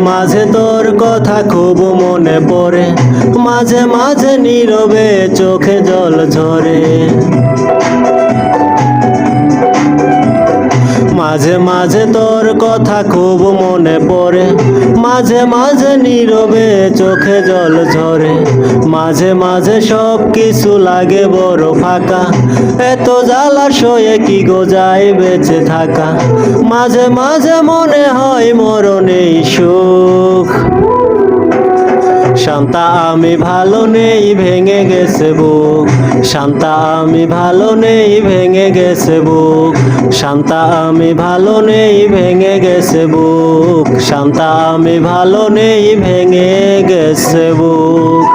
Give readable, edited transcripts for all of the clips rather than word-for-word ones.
মাঝে তোর কথা খুব মনে পড়ে, মাঝে মাঝে নীরবে চোখে জল ঝরে। মাঝে মাঝে তোর কথা খুব মনে পড়ে, মাঝে মাঝে নীরবে চোখে জল ঝরে। মাঝে মাঝে সব কিছু লাগে বড় ফাঁকা, এত জ্বালাশয়ে কি গো যায় বেঁচে থাকা। মাঝে মাঝে মনে হয় মরণেই সুখ। শান্তা আমি ভালো নেই, ভেঙে গেছে বুক। শান্তা আমি ভালো নেই, ভেঙে গেছে বুক। শান্তা আমি ভালো নেই, ভেঙে গেছে বুক। শান্তা আমি ভালো নেই, ভেঙে গেছে বুক।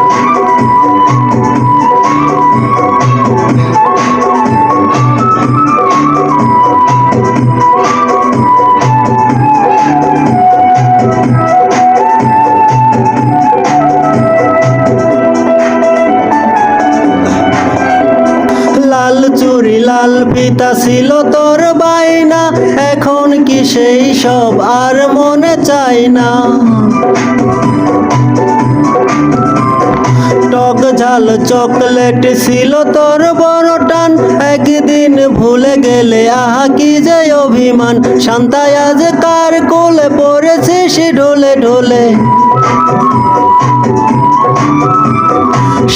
লাল চুড়ি লাল ফিতা ছিল তোর বাইনা, এখন কি সেই সব আর মনে চাই না। টক ঝাল চকলেট ছিল তোর বড় টান, একদিন ভুলে গেলে আহা কি যে অভিমান। শান্তা আজ কার কোলে পড়েছিস ঢোলে ঢোলে।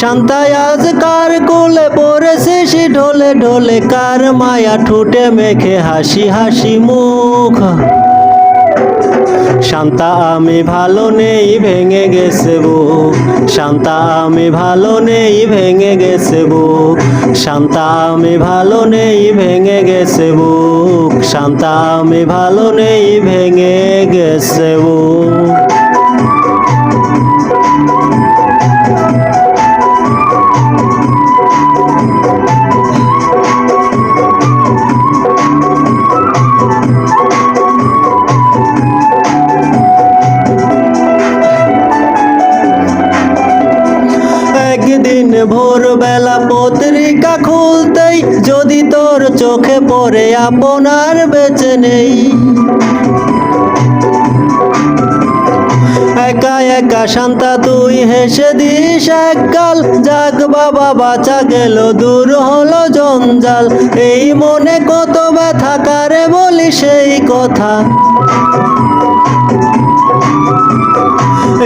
শান্তা আজ কার কোলে পড়েছিস ঢোলে ঢোলে। কার মায়া ঠোঁটে মেখে হাসি হাসি মুখ। শান্তা আমি ভালো নেই, ভেঙে গেছে বুক। শান্তা আমি ভালো নেই, ভেঙে গেছে বুক। শান্তা আমি ভালো নেই, ভেঙে গেছে বুক। শান্তা আমি ভালো নেই, ভেঙে গেছে বুক। একদিন ভোরবেলা পত্রিকা খুলতেই যদি তোর চোখে পড়ে আপনার বেঁচে নেই। একা একা শান্তা তুই হেসে দিস একগাল, যাক বাবা বাঁচা গেল দূর হলো জঞ্জাল। এই মনে কত ব্যথা, কারে বলি সেই কথা।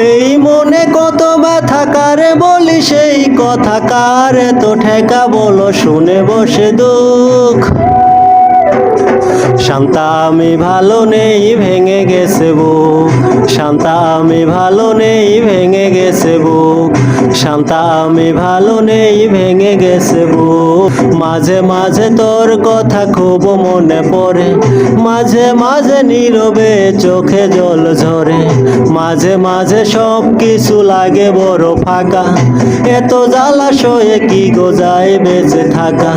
এই মনে কত ব্যথা, কারে বলি সেই কথা। কারে তো ঠেকা বলো শুনে বসে দুঃখ। শান্তা আমি ভালো নেই, ভেঙে গেছে বুক। শান্তা আমি ভালো নেই, ভেঙে গেছে বুক। শান্তা আমি ভালো নেই, ভেঙে গেছে বুক। মাঝে মাঝে তোর কথা খুব মনে পড়ে, মাঝে মাঝে নীরবে চোখে জল ঝরে। মাঝে মাঝে সব কিছু লাগে বড় ফাঁকা, এত জ্বালাশয়ে কি গো যায় বেঁচে থাকা।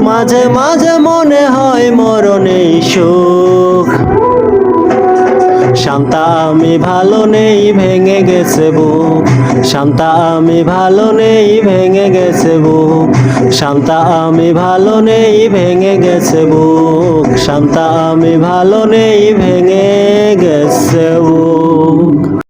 মাঝে মাঝে মনে হয় মরণেই সুখ। শান্তা আমি ভালো নেই, ভেঙে গেছে বুক। শান্তা আমি ভালো নেই, ভেঙে গেছে বুক। শান্তা আমি ভালো নেই, ভেঙে গেছে বুক। শান্তা আমি ভালো নেই, ভেঙে